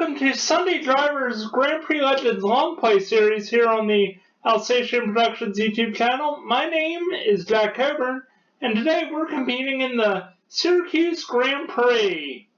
welcome to Sunday Drivers Grand Prix Legends Longplay series here on the Alsatian Productions YouTube channel. My name is Jack Cobourn, and today we're competing in the Syracuse Grand Prix.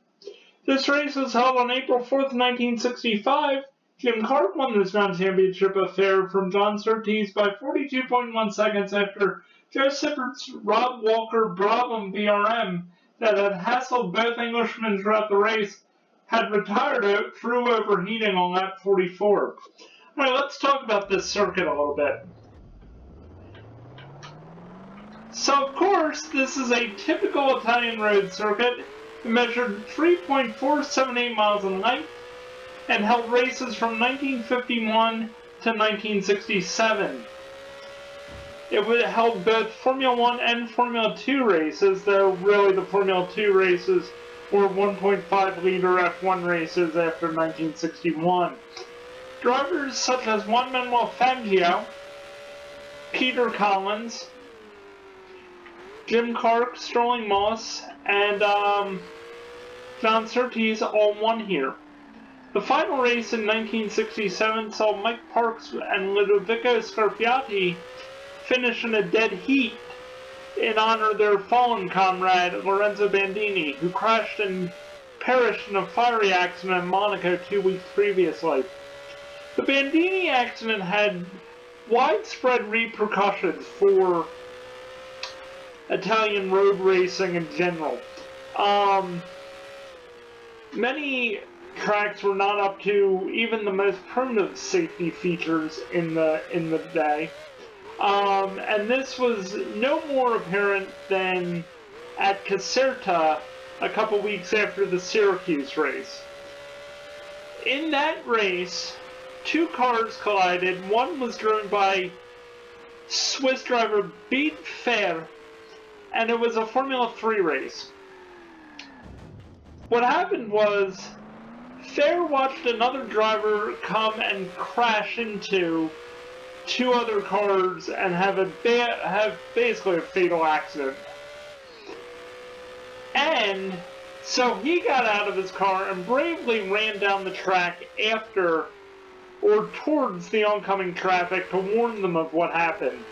This race was held on April 4th, 1965. Jim Clark won this non-championship affair from John Surtees by 42.1 seconds after Joe Sippert's Rob Walker Brabham VRM that had hassled both Englishmen throughout the race had retired through overheating on lap 44. Alright, let's talk about this circuit a little bit. So, of course, this is a typical Italian road circuit. It measured 3.478 miles in length and held races from 1951 to 1967. It held both Formula 1 and Formula 2 races, though really the Formula 2 races were 1.5-liter F1 races after 1961. Drivers such as Juan Manuel Fangio, Peter Collins, Jim Clark, Sterling Moss, and John Surtees all won here. The final race in 1967 saw Mike Parks and Ludovico Scarpiati finish in a dead heat in honor of their fallen comrade, Lorenzo Bandini, who crashed and perished in a fiery accident in Monaco 2 weeks previously. The Bandini accident had widespread repercussions for Italian road racing in general. Many tracks were not up to even the most primitive safety features in the day. And this was no more apparent than at Caserta a couple weeks after the Syracuse race. In that race, two cars collided. One was driven by Swiss driver Beat Fer, and it was a Formula 3 race. What happened was, Fer watched another driver come and crash into two other cars and have basically a fatal accident. And so he got out of his car and bravely ran down the track after or towards the oncoming traffic to warn them of what happened.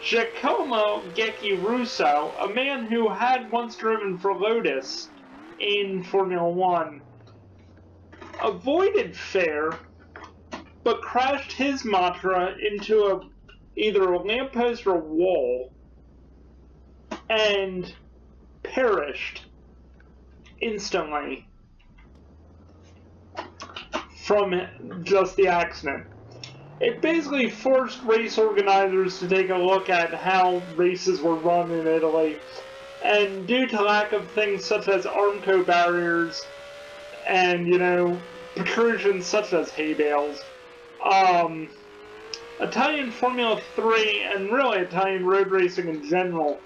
Giacomo Gecchi Russo, a man who had once driven for Lotus in Formula 1, avoided Fer, but crashed his Matra into either a lamppost or a wall and perished instantly from just the accident. It basically forced race organizers to take a look at how races were run in Italy, and due to lack of things such as Armco barriers and, protrusions such as hay bales, Italian Formula 3 and really Italian road racing in general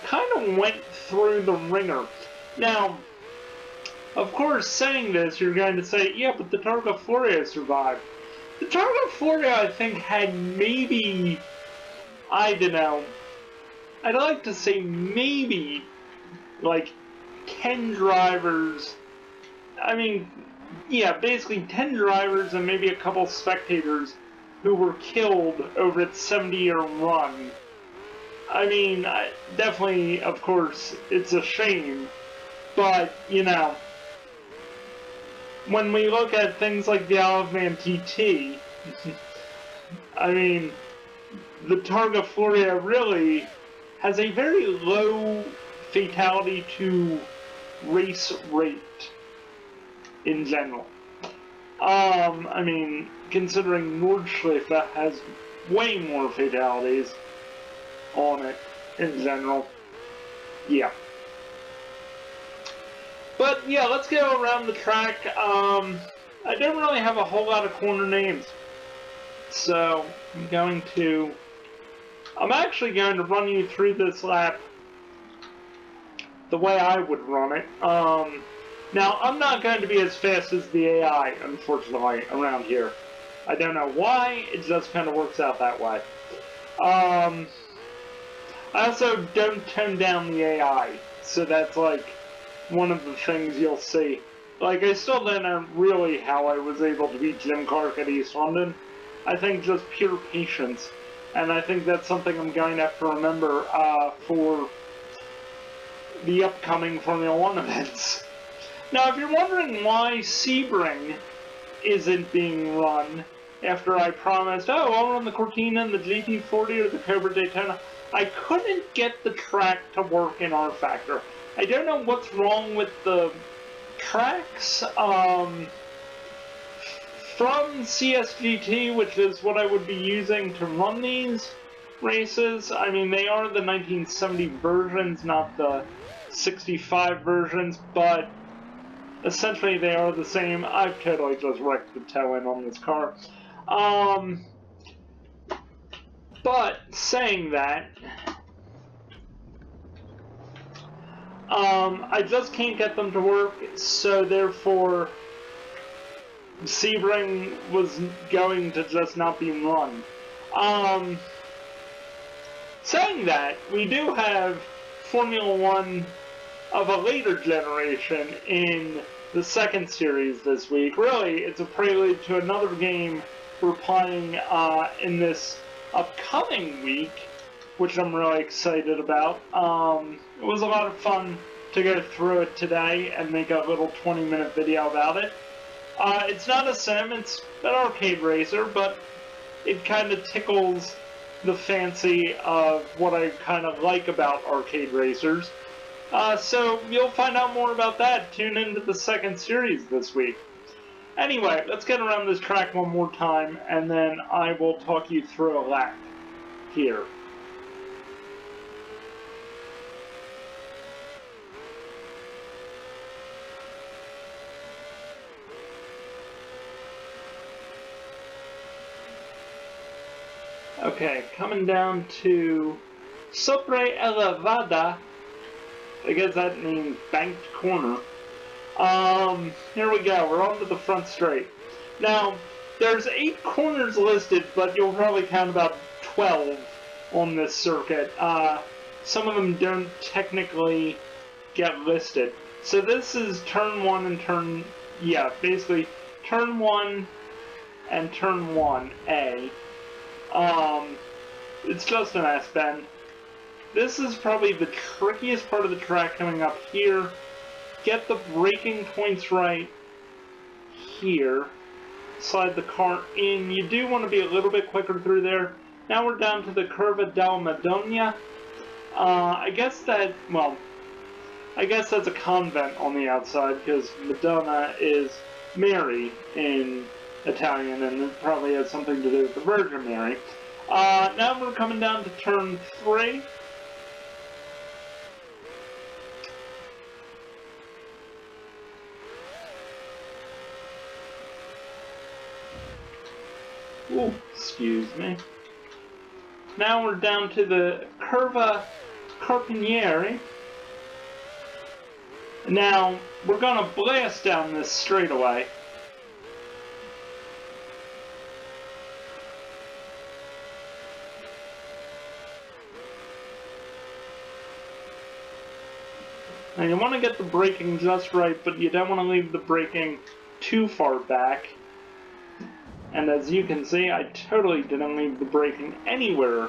kind of went through the ringer. Now, of course, saying this, you're going to say, yeah, but the Targa Florio survived. The Targa Florio, I think, had maybe, I don't know, I'd like to say maybe, like, 10 drivers. I mean, yeah, basically 10 drivers and maybe a couple spectators who were killed over its 70-year run. I mean, definitely, of course, it's a shame, but, when we look at things like the Isle of Man TT, I mean, the Targa Florio really has a very low fatality to race rate in general. I mean, considering Nordschleife has way more fatalities on it in general. Yeah. But yeah, let's go around the track. I don't really have a whole lot of corner names, so I'm actually going to run you through this lap the way I would run it. Now, I'm not going to be as fast as the AI, unfortunately, around here. I don't know why, it just kind of works out that way. I also don't tone down the AI, so that's like one of the things you'll see. Like, I still don't know really how I was able to beat Jim Clark at East London. I think just pure patience. And I think that's something I'm going to have to remember for the upcoming Formula One events. Now, if you're wondering why Sebring isn't being run after I promised, oh, I'll run the Cortina and the GT40 or the Cobourn Daytona, I couldn't get the track to work in R Factor. I don't know what's wrong with the tracks. From CSGT, which is what I would be using to run these races, I mean, they are the 1970 versions, not the 65 versions, but essentially they are the same. I've totally just wrecked the toe end on this car. But saying that, I just can't get them to work, so therefore Sebring was going to just not be run. Saying that, we do have Formula One of a later generation in the second series this week. Really, it's a prelude to another game we're playing in this upcoming week, which I'm really excited about. It was a lot of fun to go through it today and make a little 20-minute video about it. It's not a sim, it's an arcade racer, but it kind of tickles the fancy of what I kind of like about arcade racers. So you'll find out more about that. Tune into the second series this week. Anyway, let's get around this track one more time, and then I will talk you through a lap here. Okay, coming down to Sopra Elevada. I guess that means banked corner. Here we go. We're on to the front straight. Now, there's 8 corners listed, but you'll probably count about 12 on this circuit. Some of them don't technically get listed. So this is turn 1 and basically turn 1 and turn 1A. It's just an S-bend. This is probably the trickiest part of the track coming up here. Get the braking points right here. Slide the car in. You do want to be a little bit quicker through there. Now we're down to the Curva del Madonna. I guess that's a convent on the outside, because Madonna is Mary in Italian, and it probably has something to do with the Virgin Mary. Now we're coming down to turn 3. Ooh, excuse me. Now we're down to the Curva Carpinieri. Now, we're gonna blast down this straightaway. Now you want to get the braking just right, but you don't want to leave the braking too far back. And as you can see, I totally didn't leave the braking anywhere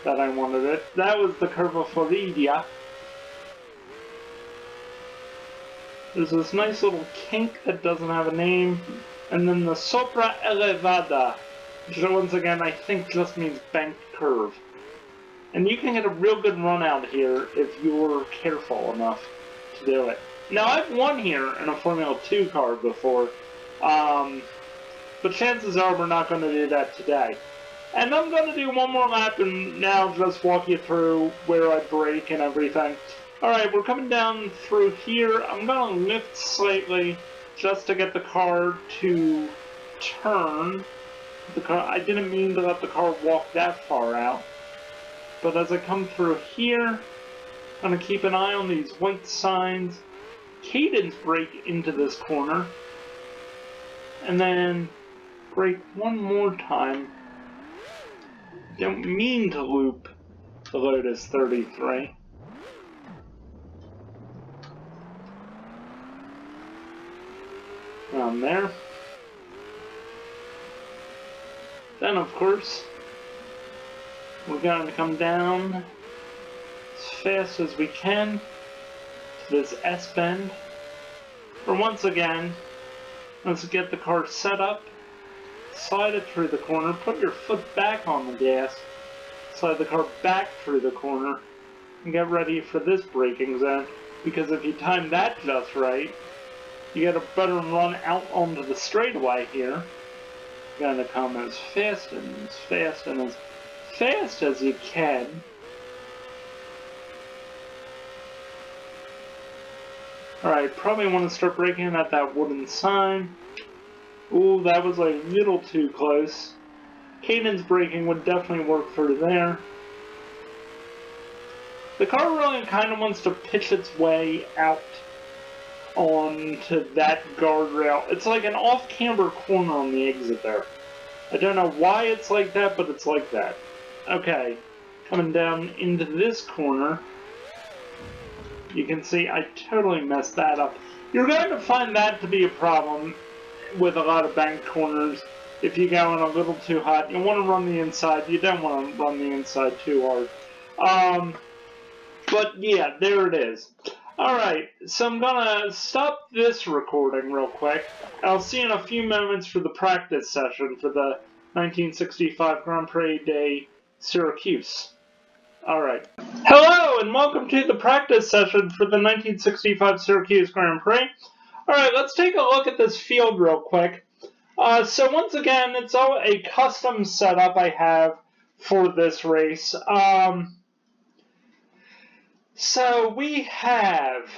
that I wanted it. That was the Curva Floridia. There's this nice little kink that doesn't have a name. And then the Sopra Elevada, which once again I think just means banked curve. And you can get a real good run out here if you're careful enough to do it. Now, I've won here in a Formula 2 car before, but chances are we're not going to do that today. And I'm going to do one more lap and now just walk you through where I brake and everything. Alright, we're coming down through here. I'm going to lift slightly just to get the car to turn. I didn't mean to let the car walk that far out. But as I come through here, I'm going to keep an eye on these white signs. Cadence brake into this corner. And then brake one more time. Don't mean to loop the Lotus 33. Around there. Then, of course, we're going to come down as fast as we can to this S-bend. Where once again, let's get the car set up, slide it through the corner, put your foot back on the gas, slide the car back through the corner, and get ready for this braking zone. Because if you time that just right, you get a better run out onto the straightaway here. You're going to come as fast and as fast and as fast as you can. Alright, probably want to start braking at that wooden sign. Ooh, that was a little too close. Kanan's braking would definitely work through there. The car really kind of wants to pitch its way out onto that guardrail. It's like an off-camber corner on the exit there. I don't know why it's like that, but it's like that. Okay, coming down into this corner. You can see I totally messed that up. You're going to find that to be a problem with a lot of banked corners. If you go in a little too hot, you want to run the inside. You don't want to run the inside too hard. But yeah, there it is. Alright, so I'm gonna stop this recording real quick. I'll see you in a few moments for the practice session for the 1965 Grand Prix de Siracusa. Alright. Hello, and welcome to the practice session for the 1965 Syracuse Grand Prix. Alright, let's take a look at this field real quick. So once again, it's all a custom setup I have for this race. So we have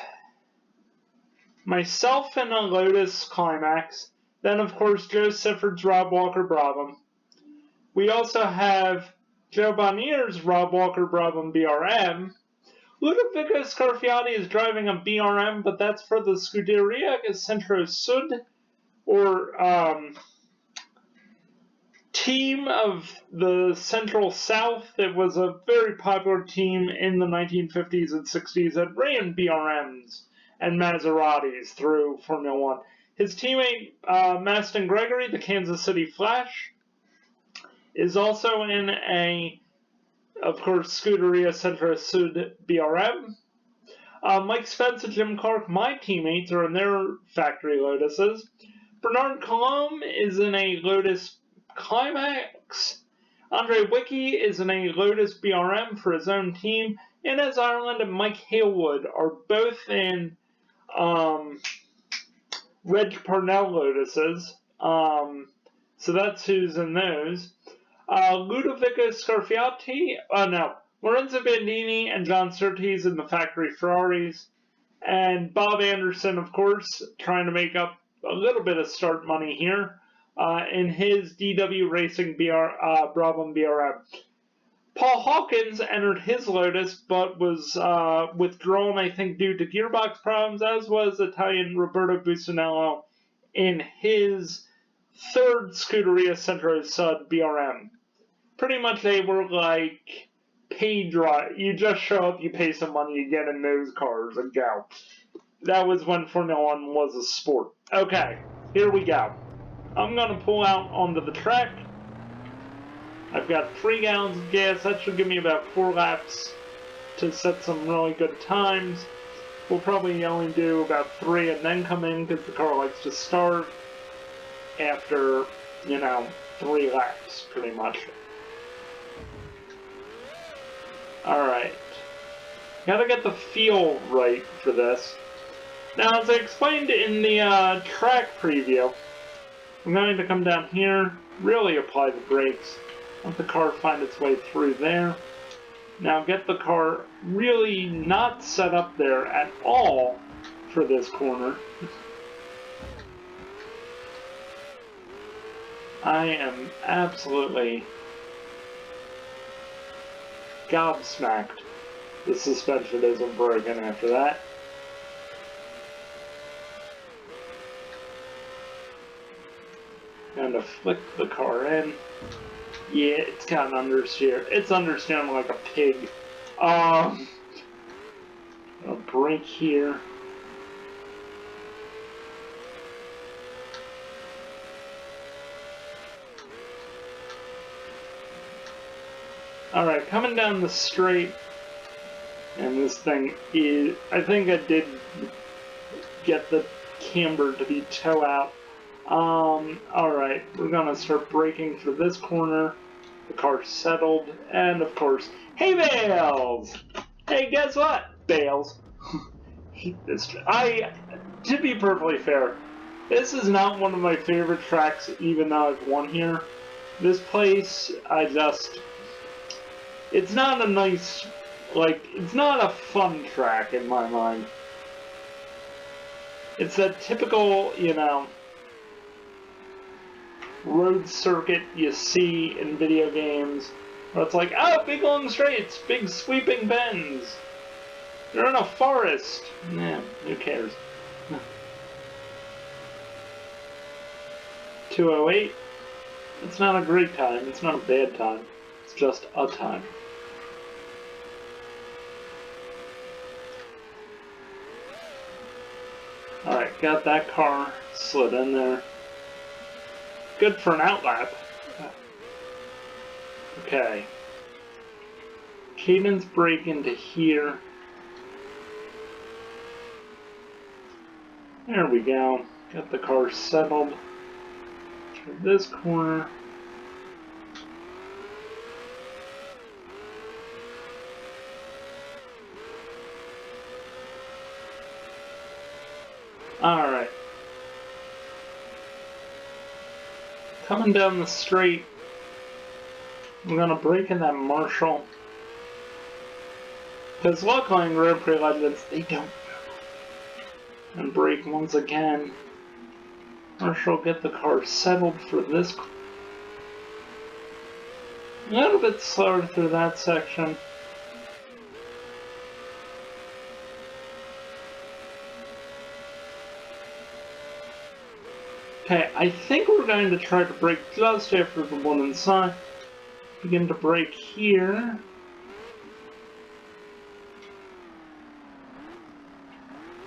myself in a Lotus Climax, then of course Joe Sifford's Rob Walker Brabham. We also have Joe Bonnier's Rob Walker Brabham BRM. Ludovico Scarfiati is driving a BRM, but that's for the Scuderia Centro Sud, or team of the Central South. It was a very popular team in the 1950s and 60s that ran BRMs and Maseratis through Formula One. His teammate, Maston Gregory, the Kansas City Flash, is also in a, of course, Scuderia Centro Sud BRM. Mike Spence and Jim Clark, my teammates, are in their factory Lotuses. Bernard Colomb is in a Lotus Climax. Andre Wicke is in a Lotus BRM for his own team. Inez Ireland and Mike Halewood are both in Reg Parnell Lotuses. So that's who's in those. Ludovico Scarfiati, Lorenzo Bandini and John Surtees in the factory Ferraris. And Bob Anderson, of course, trying to make up a little bit of start money here. In his DW Racing Brabham BRM. Paul Hawkins entered his Lotus, but was withdrawn, I think, due to gearbox problems, as was Italian Roberto Busanello in his third Scuderia Centro Sud BRM. Pretty much they were like paid drive. You just show up, you pay some money, you get in those cars and go. That was when Formula One was a sport. Okay, here we go. I'm going to pull out onto the track. I've got 3 gallons of gas. That should give me about 4 laps to set some really good times. We'll probably only do about 3 and then come in because the car likes to start after, 3 laps, pretty much. Alright. Gotta get the feel right for this. Now, as I explained in the track preview, I'm going to come down here, really apply the brakes, let the car find its way through there. Now get the car really not set up there at all for this corner. I am absolutely gobsmacked the suspension isn't broken after that. Going to flick the car in. Yeah, it's got an understeer. It's understeering like a pig. A brake here. Alright, coming down the straight, and this thing is, I think I did get the camber to be toe out. Alright, we're gonna start braking for this corner. The car settled, and of course, hey Bales! Hey, guess what? Bales. Hate this. To be perfectly fair, this is not one of my favorite tracks, even though I've won here. This place, it's not a nice, it's not a fun track in my mind. It's that typical, road circuit you see in video games, where it's like, oh, big long straights, big sweeping bends. You're in a forest. Nah, who cares? 208. It's not a great time. It's not a bad time. It's just a time. Alright, got that car slid in there. Good for an outlap. Okay. Cadence brake into here. There we go. Got the car settled. Turn this corner. Alright. Coming down the straight, I'm gonna brake in that Marshall. Because luckily in Grande Premio Legends, they don't. And brake once again. Marshall, get the car settled for this. A little bit slower through that section. Okay, I think we're going to try to brake just after the one inside. Begin to brake here.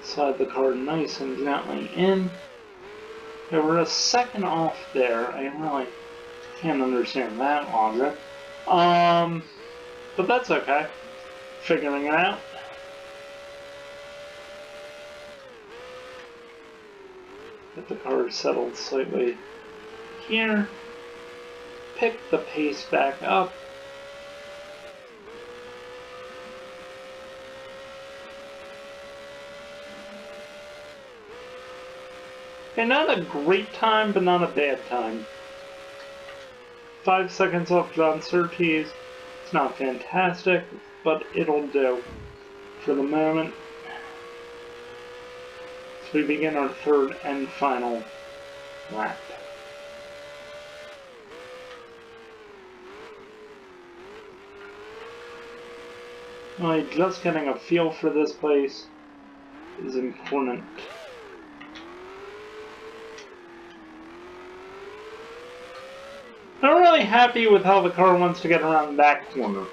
Slide the car nice and gently in. Okay, we're a second off there. I really can't understand that logic. But that's okay. Figuring it out. Get the car settled slightly here. Pick the pace back up. Okay, not a great time, but not a bad time. 5 seconds off John Surtees. It's not fantastic, but it'll do for the moment. So we begin our third and final lap. Well, just getting a feel for this place is important. I'm really happy with how the car wants to get around that corner.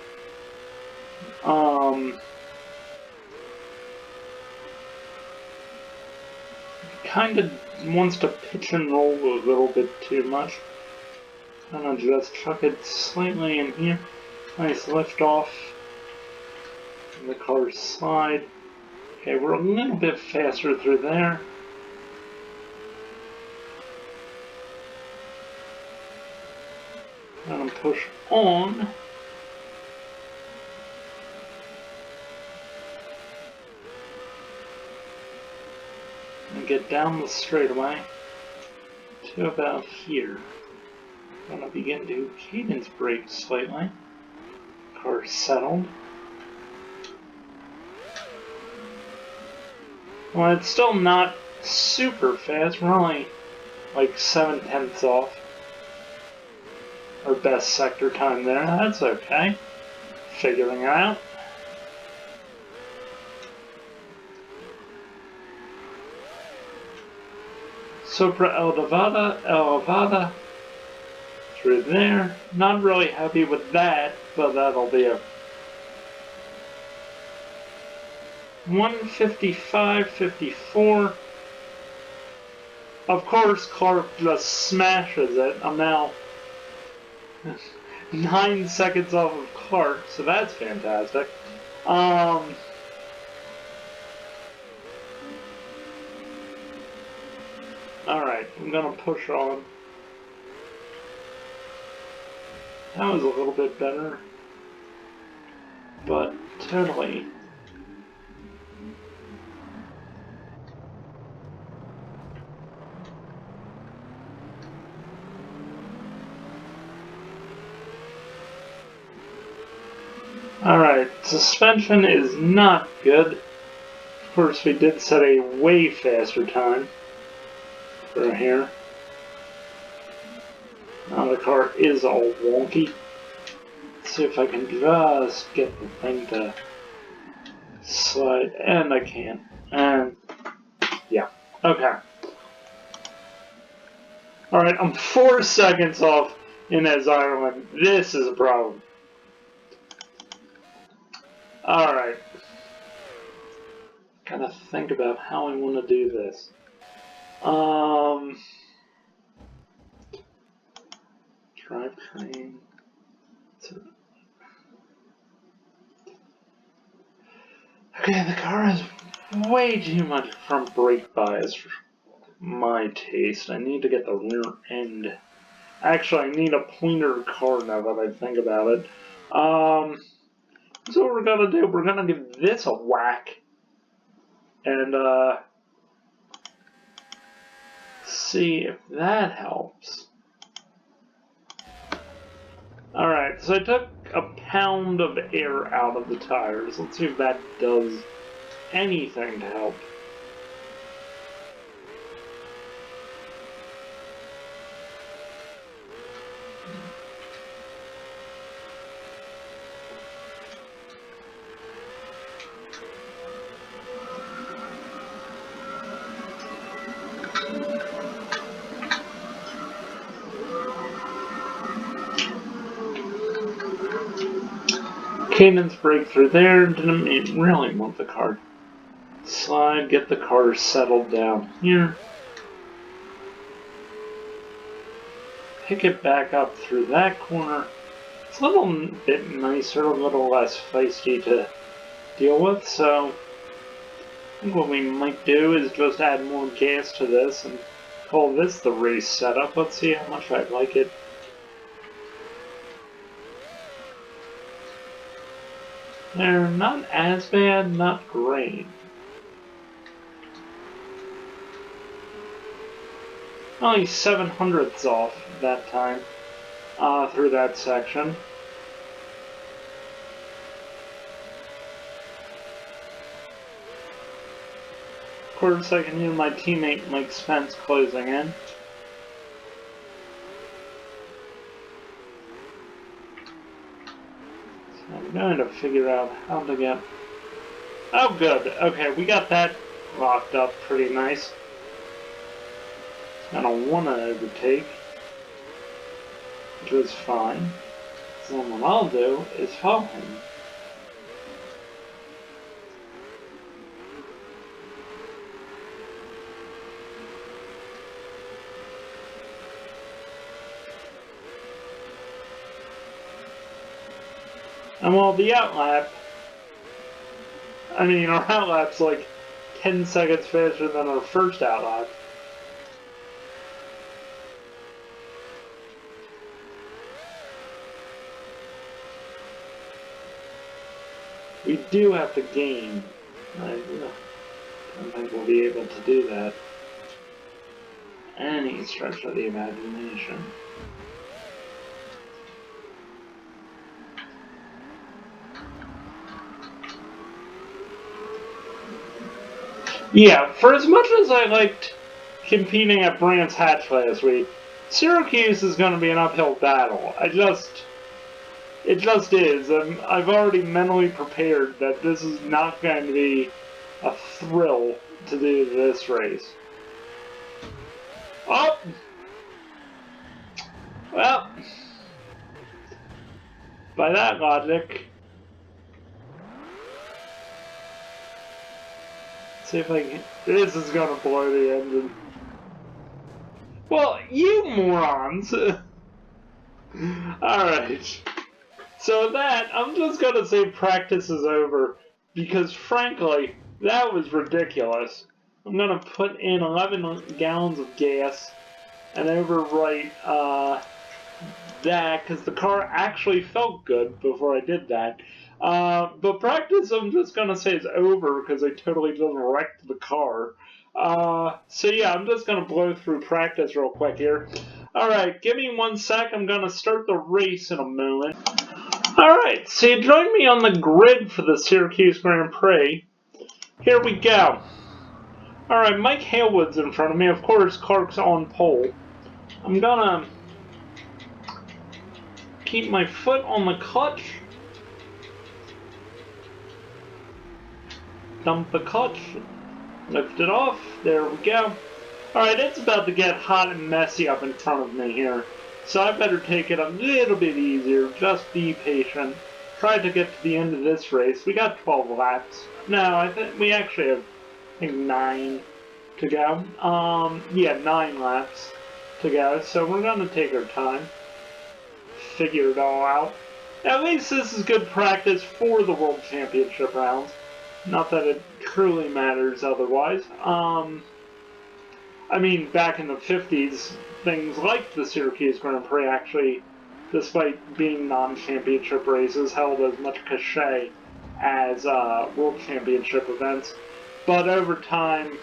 Kind of wants to pitch and roll a little bit too much. I'm gonna just chuck it slightly in here. Nice lift off. And the car slide. Okay, we're a little bit faster through there. And push on. And get down the straightaway to about here. I'm going to begin to cadence brake slightly. Car settled. Well, it's still not super fast. We're only like 7/10 off. Our best sector time there. That's okay. Figuring it out. Sopra elevada. Through there. Not really happy with that, but that'll be a 155.54. Of course, Clark just smashes it. I'm now 9 seconds off of Clark, so that's fantastic. Alright, I'm gonna push on. That was a little bit better, but totally. Alright, suspension is not good. Of course, we did set a way faster time for here. Now the car is all wonky. Let's see if I can just get the thing to slide, and I can't. And yeah, okay. Alright, I'm 4 seconds off Inez Ireland. This is a problem. Alright. Gotta think about how I want to do this. Drivetrain. Okay, the car has way too much front brake bias for my taste. I need to get the rear end. Actually, I need a pointer car now that I think about it. So what we're gonna do, we're gonna give this a whack. And, see if that helps. Alright, so I took a pound of air out of the tires. Let's see if that does anything to help. Cadence breakthrough there, didn't really want the car. Slide, get the car settled down here. Pick it back up through that corner. It's a little bit nicer, a little less feisty to deal with, so I think what we might do is just add more gas to this and call this the race setup. Let's see how much I like it. They're not as bad, not great. Only 7/100ths off that time through that section. Of course, I can hear my teammate Mike Spence closing in. I'm going to figure out how to get... Oh, good. Okay, we got that locked up pretty nice. I don't want to overtake, which was fine. So what I'll do is follow him. And while the outlap, I mean, our outlap's like 10 seconds faster than our first outlap. We do have to gain. I don't think we'll be able to do that. Any stretch of the imagination. Yeah, for as much as I liked competing at Brands Hatch last week, Syracuse is going to be an uphill battle. It just is. I've already mentally prepared that this is not going to be a thrill to do this race. Oh! Well, by that logic, let's see if I can... This is going to blow the engine. Well, you morons! Alright. So with that, I'm just gonna say practice is over, because frankly, that was ridiculous. I'm gonna put in 11 gallons of gas and overwrite that, because the car actually felt good before I did that. But practice, I'm just gonna say is over, because I totally just wrecked the car. So yeah, I'm just gonna blow through practice real quick here. Alright, give me 1 sec, I'm gonna start the race in a moment. Alright, so you joined me on the grid for the Syracuse Grand Prix. Here we go. Alright, Mike Halewood's in front of me. Of course, Clark's on pole. I'm gonna keep my foot on the clutch. Dump the clutch. Lift it off. There we go. Alright, it's about to get hot and messy up in front of me here. So I better take it a little bit easier. Just be patient. Try to get to the end of this race. We got 12 laps. No, I think we actually have, I think, 9 to go. Yeah, 9 laps to go. So we're going to take our time. Figure it all out. At least this is good practice for the World Championship rounds. Not that it truly matters otherwise. I mean, back in the 50s, things like the Syracuse Grand Prix actually, despite being non-championship races, held as much cachet as World Championship events. But over time,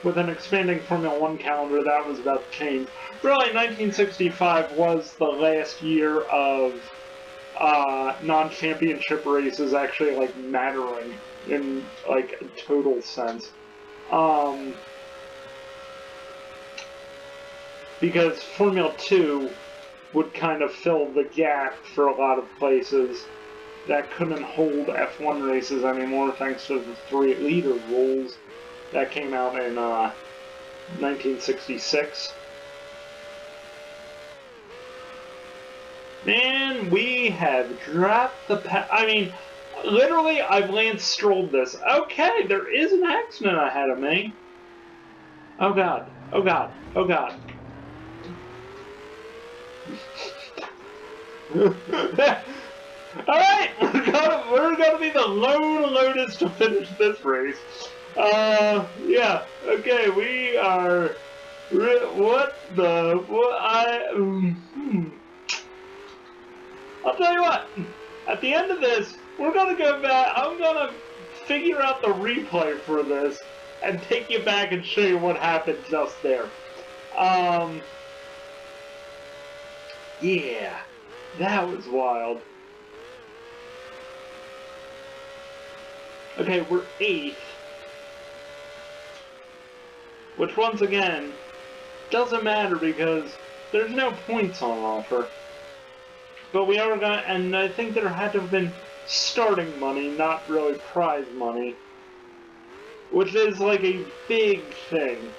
with an expanding Formula One calendar, that was about to change. Really, 1965 was the last year of non-championship races actually, like, mattering in, like, a total sense. Because Formula 2 would kind of fill the gap for a lot of places that couldn't hold F1 races anymore thanks to the 3-liter rules that came out in 1966. Man, we have dropped the I mean, literally, I've Lance Strolled this. Okay, there is an accident ahead of me. Oh god, oh god, oh god. Alright, we're gonna be the lowest to finish this race. Yeah, okay, we are, I'll tell you what, at the end of this, we're gonna go back, I'm gonna figure out the replay for this, and take you back and show you what happened just there. Yeah, that was wild. Okay, we're 8th. Which, once again, doesn't matter because there's no points on offer. But we are gonna, and I think there had to have been starting money, not really prize money. Which is like a big thing.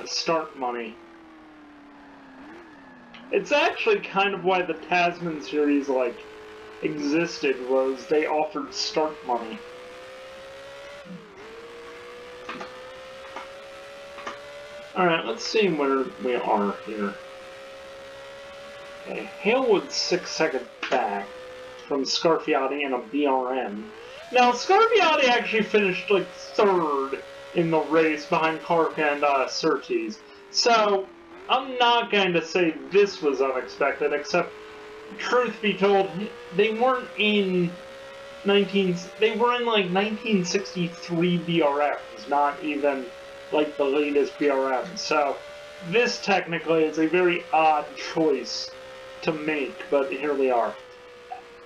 Start money. It's actually kind of why the Tasman series, like, existed, was they offered start money. Alright, let's see where we are here. Okay, Halewood's 6 seconds back from Scarfiotti and a BRM. Now, Scarfiotti actually finished, like, 3rd in the race behind Clark and Surtees. So, I'm not going to say this was unexpected, except, truth be told, they weren't in they were in like 1963 BRMs, not even like the latest BRM. So, this technically is a very odd choice to make, but here we are.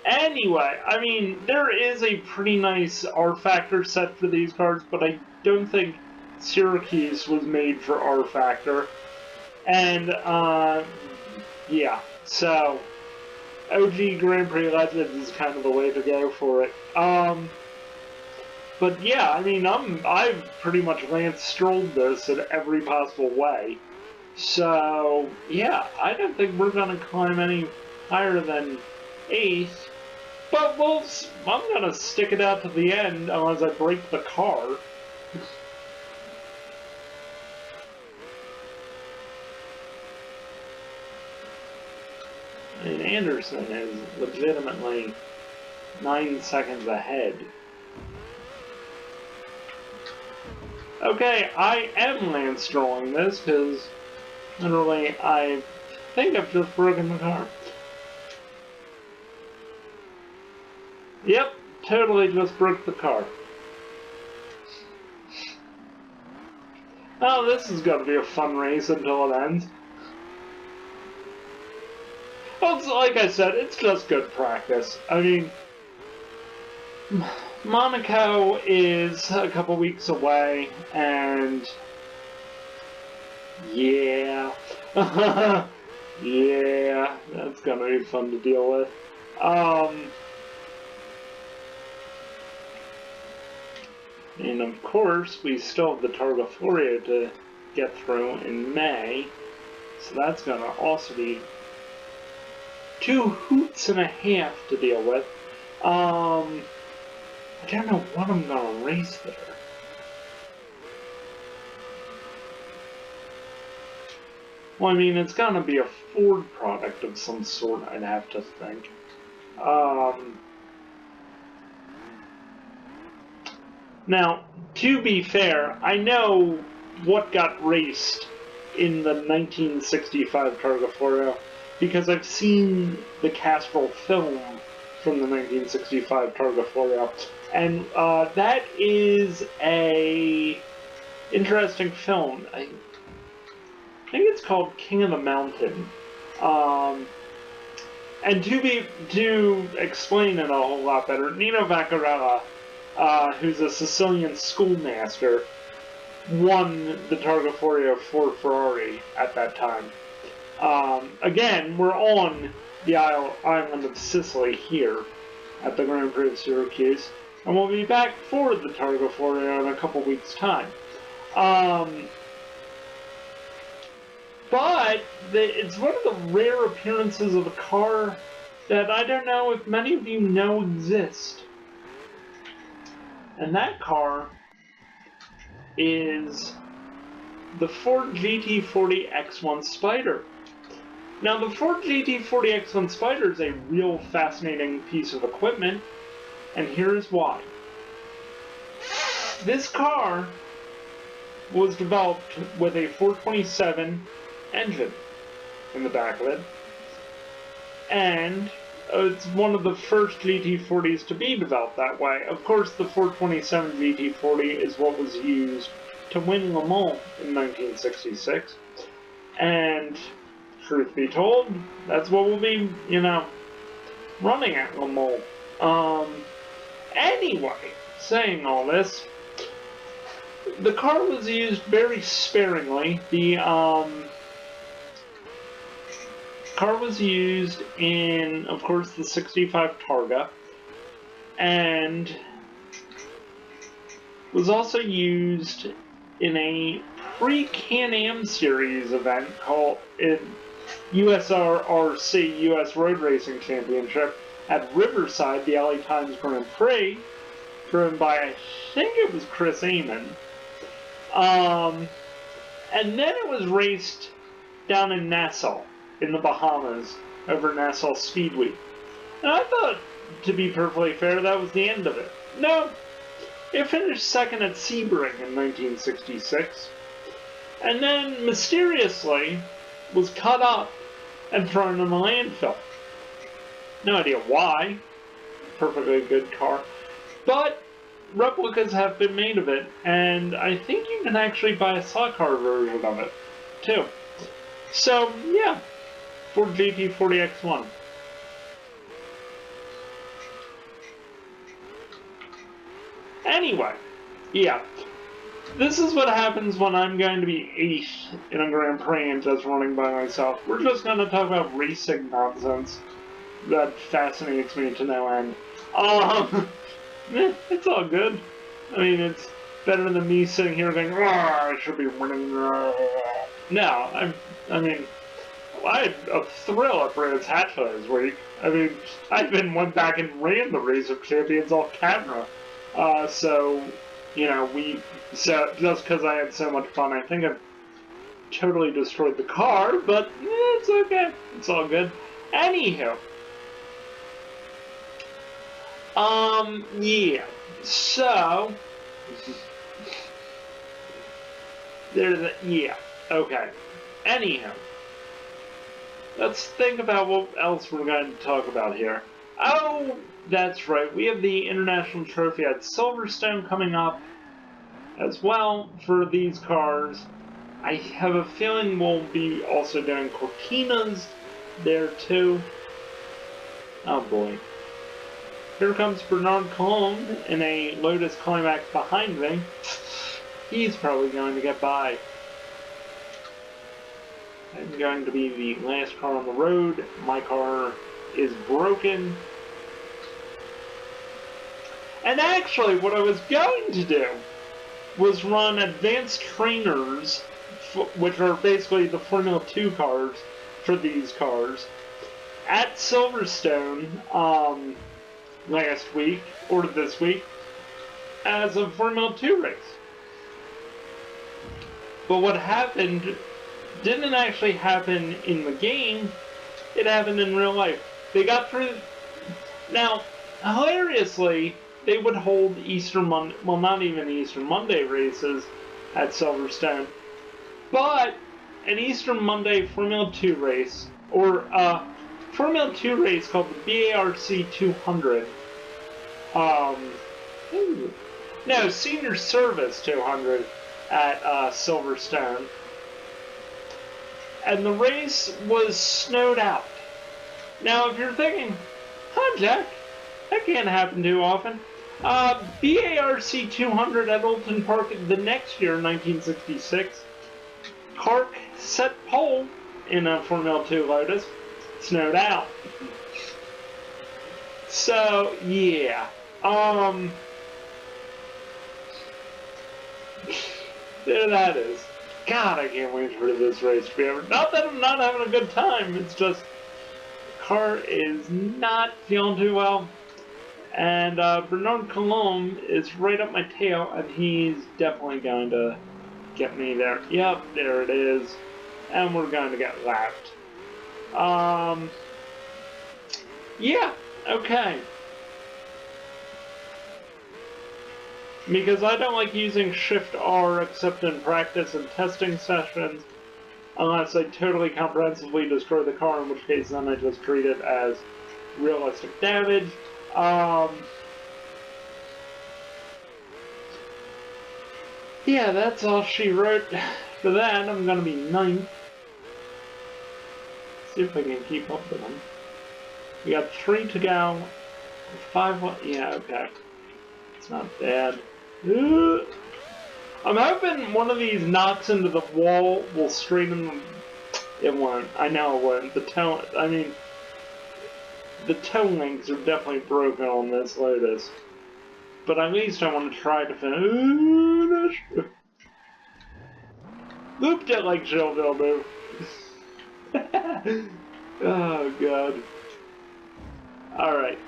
Anyway, I mean, there is a pretty nice R-Factor set for these cars, but I don't think Syracuse was made for R-Factor. And, yeah, so, OG Grand Prix Legends is kind of the way to go for it. But yeah, I mean, I've pretty much Lance Strolled this in every possible way. So, yeah, I don't think we're going to climb any higher than 8th. But I'm going to stick it out to the end unless I break the car. I mean, Anderson is legitimately 9 seconds ahead. Okay, I am Lance Strolling this, because literally I think I've just broken the car. Yep, totally just broke the car. Oh, this is going to be a fun race until it ends. Well, it's, like I said, it's just good practice. I mean, Monaco is a couple weeks away, and yeah, yeah, that's gonna be fun to deal with. And of course, we still have the Targa Florio to get through in May, so that's gonna also be 2 hoots and a half to deal with. I don't know what I'm gonna race there. Well, I mean, it's gonna be a Ford product of some sort, I'd have to think. Now, to be fair, I know what got raced in the 1965 Targa Florio, because I've seen the Castrol film from the 1965 Targa Florio, and that is a interesting film. I think it's called King of the Mountain. And to explain it a whole lot better, Nino Vaccarella, who's a Sicilian schoolmaster, won the Targa Florio for Ferrari at that time. Again, we're on the island of Sicily here at the Grand Prix of Siracusa, and we'll be back for the Targa Florio in a couple weeks' time. But it's one of the rare appearances of a car that I don't know if many of you know exist. And that car is the Ford GT40 X1 Spider. Now, the Ford GT40 X1 Spider is a real fascinating piece of equipment, and here's why. This car was developed with a 427 engine in the back of it, and it's one of the first GT40s to be developed that way. Of course, the 427 GT40 is what was used to win Le Mans in 1966, and truth be told, that's what we'll be, running at Le Mans. Anyway, saying all this, the car was used very sparingly. The car was used in, of course, the 65 Targa, and was also used in a pre-Can-Am series event called USRRC, US Road Racing Championship, at Riverside, the LA Times Grand Prix, driven by, I think it was Chris Amon. And then it was raced down in Nassau, in the Bahamas, over Nassau Speedway. And I thought, to be perfectly fair, that was the end of it. No, it finished second at Sebring in 1966, and then, mysteriously, was cut up and thrown in the landfill. No idea why. Perfectly good car. But replicas have been made of it, and I think you can actually buy a slot car version of it, too. So, yeah, Ford GT40 X1. Anyway, yeah, this is what happens when I'm going to be 8th in a Grand Prix and just running by myself. We're just going to talk about racing nonsense that fascinates me to no end. It's all good. I mean, it's better than me sitting here going, I should be winning. No, I mean, I had a thrill at Brands Hatchway this week. I mean, I even went back and ran the Race of Champions off camera. So just because I had so much fun, I think I've totally destroyed the car, but it's okay. It's all good. Anywho. Yeah. So, yeah. Okay. Anyhow, let's think about what else we're going to talk about here. Oh, that's right. We have the International Trophy at Silverstone coming up as well for these cars. I have a feeling we'll be also doing Cortinas there too. Oh boy. Here comes Bernard Colomb in a Lotus Climax behind me. He's probably going to get by. I'm going to be the last car on the road. My car is broken. And actually, what I was going to do was run advanced trainers, which are basically the Formula 2 cars for these cars, at Silverstone last week, or this week, as a Formula 2 race. But what happened didn't actually happen in the game, it happened in real life. They got through. Now, hilariously, they would hold Easter Monday, well, not even Easter Monday races at Silverstone, but an Easter Monday Formula 2 race, or a Formula 2 race called the BARC 200. No, Senior Service 200 at Silverstone. And the race was snowed out. Now, if you're thinking, huh, Jack, that can't happen too often. BARC 200 at Oulton Park the next year, 1966. Clark set pole in a Formula 2 Lotus, snowed out. So, yeah. There that is. God, I can't wait for this race to be over. Not that I'm not having a good time, it's just the car is not feeling too well. And Bernard Colomb is right up my tail, and he's definitely going to get me there. Yep, there it is. And we're going to get lapped. Yeah, okay. Because I don't like using Shift R except in practice and testing sessions, unless I totally comprehensively destroy the car, in which case then I just treat it as realistic damage. Yeah, that's all she wrote. For that, I'm gonna be 9th. See if I can keep up with them. We got 3 to go. 5 left. Yeah, okay. It's not bad. I'm hoping one of these knocks into the wall will straighten them. It won't. I know it won't. The toe links are definitely broken on this Lotus. But at least I want to try to finish. Looped it like Gilville move. Oh, God. Alright.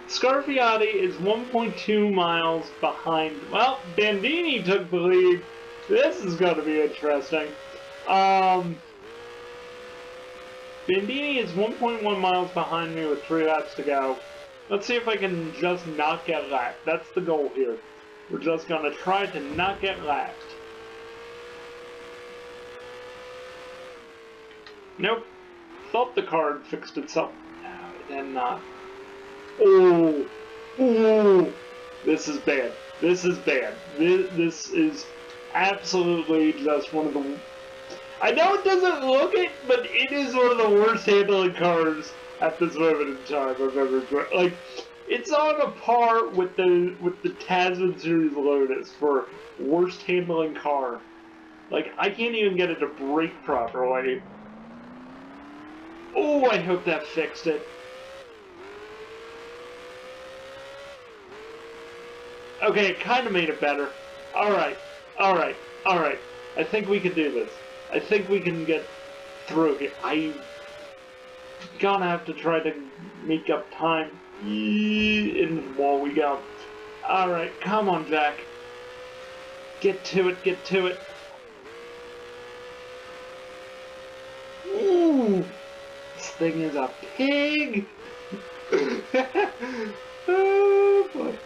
Scarfiotti is 1.2 miles behind. Well, Bandini took the lead. This is going to be interesting. Bandini is 1.1 miles behind me with 3 laps to go. Let's see if I can just not get lapped. That's the goal here. We're just going to try to not get lapped. Nope. Thought the car had fixed itself. No, it did not. Oh, oh, this is bad. This is bad. This is absolutely just one of the... I know it doesn't look it, but it is one of the worst handling cars at this moment in time I've ever driven. Like, it's on a par with the Tasman Series Lotus for worst handling car. Like, I can't even get it to brake properly. Oh, I hope that fixed it. Okay, it kind of made it better. Alright, alright, alright. I think we can do this. I think we can get through it. I'm gonna have to try to make up time. In the wall we go. Alright, come on, Jack. Get to it, get to it. thing is a pig! Oh, boy.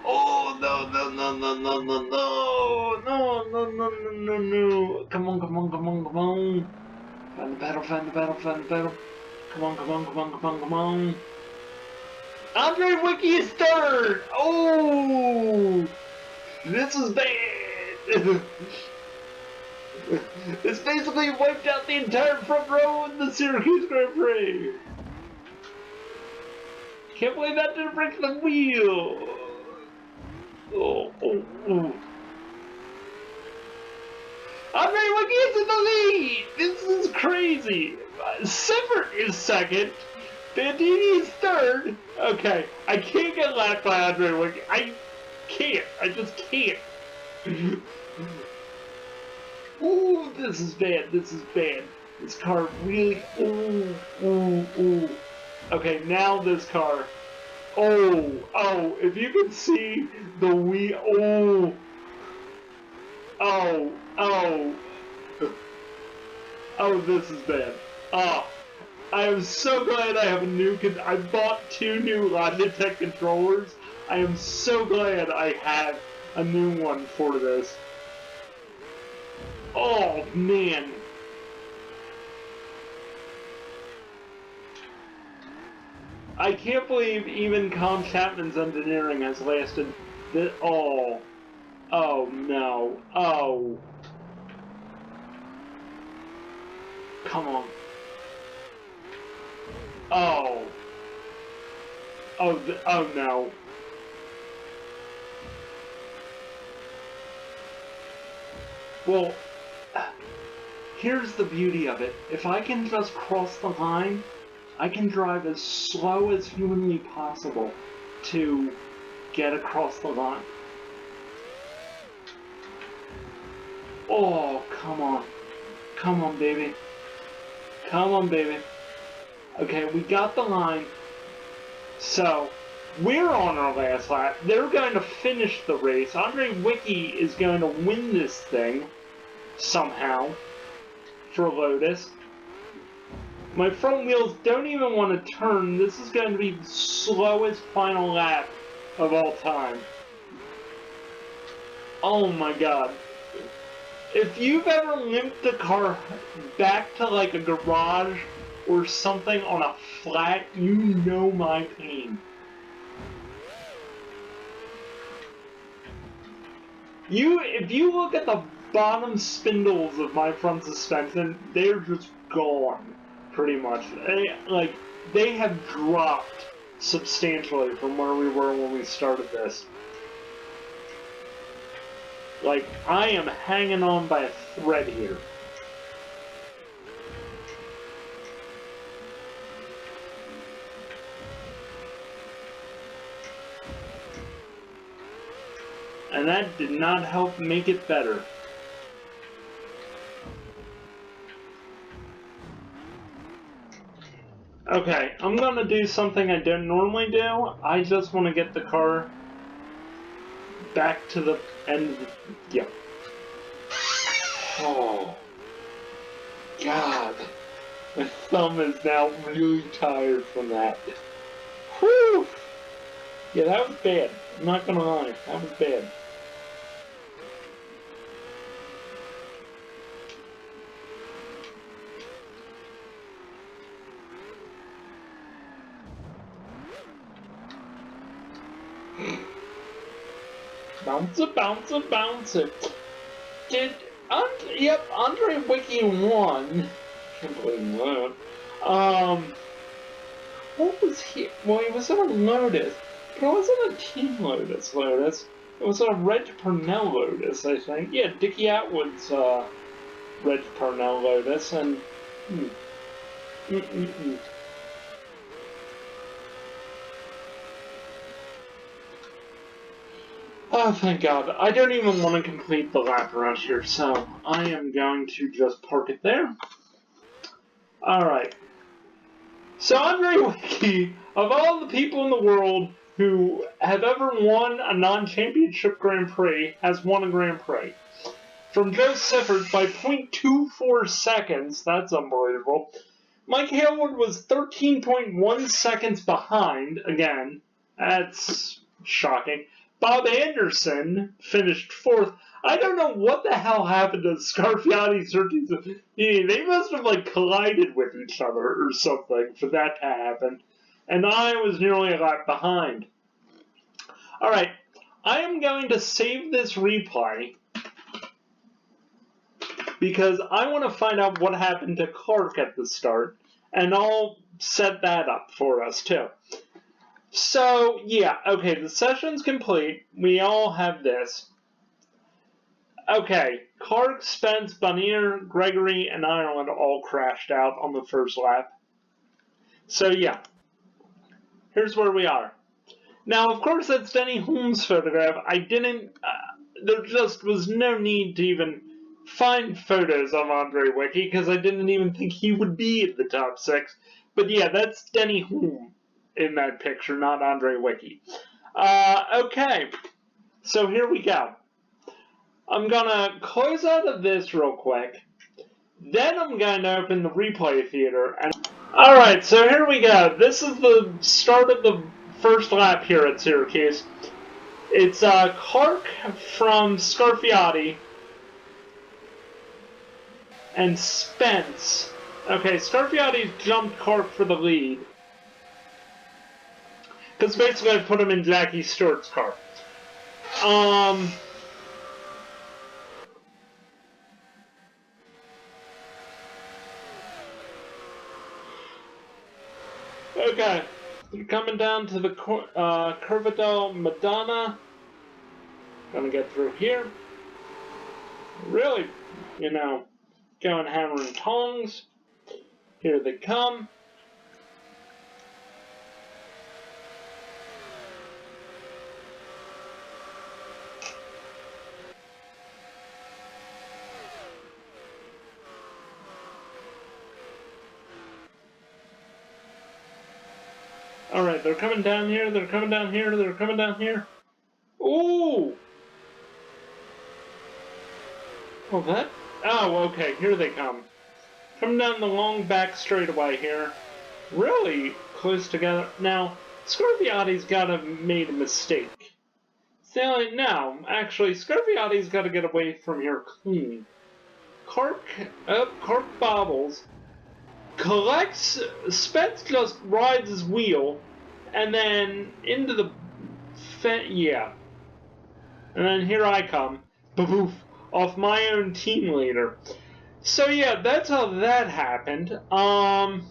Oh, no, no, no, no, no, no, no, no, no, no, no, no, no. Come on, come on, come on, come on. Find the battle, find the battle, find the battle. Come on, come on, come on, come on, come on. Andre Wiki is third! Oh! This is bad! This basically wiped out the entire front row in the Syracuse Grand Prix! Can't believe that didn't break the wheel! Oh, oh, oh. Andre Wiki is in the lead! This is crazy! Siffert is second. Bandini is third. Okay, I can't get lapped by Andre Wiki. I can't. I just can't. Ooh, this is bad. This is bad. This car really. Ooh, ooh, ooh. Okay, now this car. Oh, oh, if you could see the wheel. Oh. Oh, oh. Oh, this is bad. Oh. I am so glad I have a new. I bought 2 new Logitech controllers. I am so glad I have a new one for this. Oh man. I can't believe even Con Chapman's engineering has lasted this. Oh. Oh no. Oh. Come on. Oh. Oh, oh no. Well, here's the beauty of it. If I can just cross the line, I can drive as slow as humanly possible to get across the line. Oh, come on. Come on, baby. Come on, baby. Okay, we got the line. So, we're on our last lap. They're going to finish the race. Andre Wiki is going to win this thing somehow for Lotus. My front wheels don't even want to turn. This is going to be the slowest final lap of all time. Oh my god. If you've ever limped the car back to like a garage or something on a flat, you know my pain. If you look at the bottom spindles of my front suspension, they're just gone, pretty much. They have dropped substantially from where we were when we started this. Like, I am hanging on by a thread here. And that did not help make it better. Okay, I'm gonna do something I don't normally do. I just want to get the car back to the end of the... Yep. Oh. God. My thumb is now really tired from that. Whew! Yeah, that was bad. I'm not gonna lie. That was bad. Bounce it, bounce it, bounce it. Yep, Andre Wiki won. Can't believe that. What was he? Well, he was in a Lotus, but it wasn't a Team Lotus. It was a Reg Purnell Lotus, I think. Yeah, Dickie Atwood's Reg Purnell Lotus, and Oh, thank God. I don't even want to complete the lap around here, so I am going to just park it there. Alright. So Andre Wiki, of all the people in the world who have ever won a non-championship Grand Prix, has won a Grand Prix. from Joe Sifford by 0.24 seconds. That's unbelievable. Mike Hailwood was 13.1 seconds behind. Again, that's shocking. Bob Anderson finished 4th. I don't know what the hell happened to Scarfiotti, Surtees. They must have, like, collided with each other or something for that to happen. And I was nearly a lap behind. Alright, I am going to save this replay because I want to find out what happened to Clark at the start, and I'll set that up for us, too. So, yeah, okay, the session's complete. We all have this. Okay, Clark, Spence, Bonnier, Gregory, and Ireland all crashed out on the first lap. So, yeah, here's where we are. Now, of course, that's Denny Hulme's photograph. There just was no need to even find photos of Andre Wicki, because I didn't even think he would be in the top 6. But yeah, that's Denny Hulme in that picture, not Andre Wicki. Okay, so here we go. I'm gonna close out of this real quick. Then I'm going to open the replay theater. Alright, so here we go. This is the start of the first lap here at Syracuse. It's Clark from Scarfiotti and Spence. Okay, Scarfiotti jumped Clark for the lead. Because basically I put him in Jackie Stewart's car. Okay, we're coming down to the Curva Madonna. Gonna get through here. Really, going hammer and tongs. Here they come. Alright, they're coming down here, they're coming down here, they're coming down here. Ooh! Oh, okay, here they come. Coming down the long back straightaway here. Really close together. Now, Scarfiotti's gotta have made a mistake. No, actually, Scarfiotti's gotta get away from here clean. Clark bobbles. Collects, Spence just rides his wheel, and then into the yeah. And then here I come, boof, off my own team leader. So yeah, that's how that happened. Alright,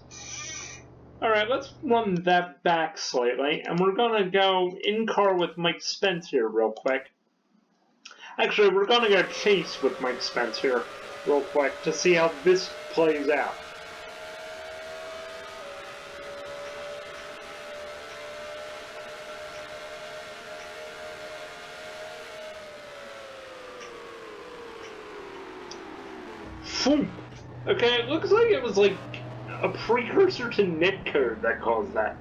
let's run that back slightly, and we're gonna go in car with Mike Spence here real quick. Actually, we're gonna go chase with Mike Spence here real quick to see how this plays out. Okay, it looks like it was like a precursor to netcode that caused that.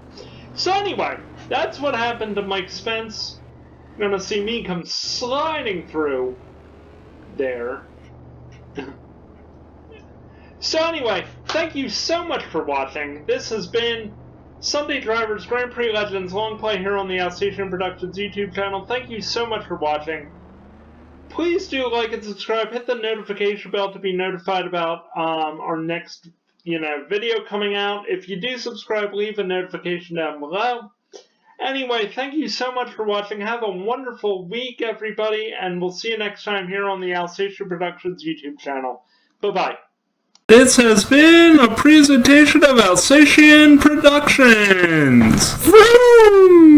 So anyway, that's what happened to Mike Spence. You're gonna see me come sliding through there. So anyway, thank you so much for watching. This has been Sunday Drivers Grand Prix Legends Longplay here on the Alsatian Productions YouTube channel. Thank you so much for watching. Please do like and subscribe. Hit the notification bell to be notified about our next, video coming out. If you do subscribe, leave a notification down below. Anyway, thank you so much for watching. Have a wonderful week, everybody, and we'll see you next time here on the Alsatian Productions YouTube channel. Bye-bye. This has been a presentation of Alsatian Productions. Vroom!